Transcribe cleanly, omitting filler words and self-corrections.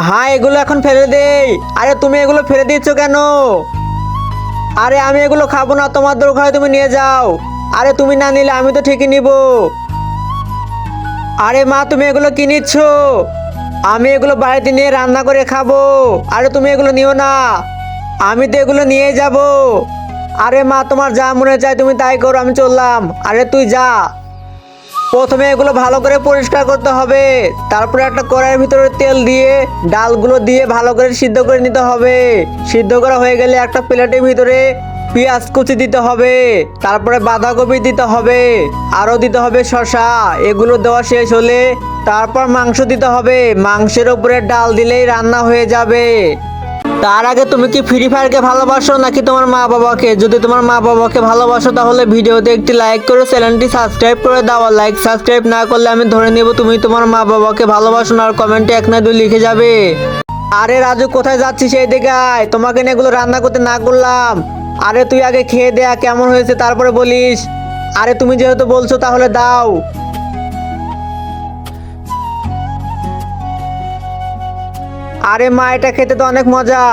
হ্যাঁ, এগুলো এখন ফেলে দেই। আরে তুমি এগুলো ফেলে দিচ্ছ কেন? আরে আমি এগুলো খাবো না, তোমার দোকানে তুমি নিয়ে যাও। আরে তুমি না নিলে আমি তো ঠিকই নিব। আরে মা, তুমি এগুলো কি নিচ্ছ? আমি এগুলো বাড়িতে নিয়ে রান্না করে খাবো। আরে তুমি এগুলো নিও না, আমি তো এগুলো নিয়ে যাব। আরে মা, তোমার যা মনে চায় তুমি তাই করো, আমি চললাম। আরে তুই যা। প্রথমে এগুলো ভালো করে পরিষ্কার করতে হবে, তারপরে একটা কড়াইয়ের ভিতরে তেল দিয়ে ডালগুলো দিয়ে ভালো করে সিদ্ধ করে নিতে হবে। সিদ্ধ করা হয়ে গেলে একটা প্লেটের ভিতরে পেঁয়াজ কুচি দিতে হবে, তারপরে বাঁধাকপি দিতে হবে, আরও দিতে হবে শসা। এগুলো দেওয়া শেষ হলে তারপর মাংস দিতে হবে। মাংসের উপরে ডাল দিলেই রান্না হয়ে যাবে। তার আগে তুমি কি ফ্রি ফায়ারকে ভালোবাসো নাকি তোমার মা বাবাকে? যদি তোমার মা বাবাকে ভালোবাসো তাহলে ভিডিওতে একটি লাইক করে চ্যানেলটি সাবস্ক্রাইব করে দাও। আর লাইক সাবস্ক্রাইব না করলে আমি ধরে নেব তুমি তোমার মা বাবাকে ভালোবাসো না। আর কমেন্টে 1 না 2 লিখে যাবে। আরে রাজু, কোথায় যাচ্ছিস? এই দিকে আয়, তোমাকে নিয়ে এগুলো রান্না করতে না করলাম। আরে তুই আগে খেয়ে দেয়া কেমন হয়েছে তারপরে বলিস। আরে তুমি যেহেতু বলছো তাহলে দাও। আরে মা, এটা খেতে তো অনেক মজা।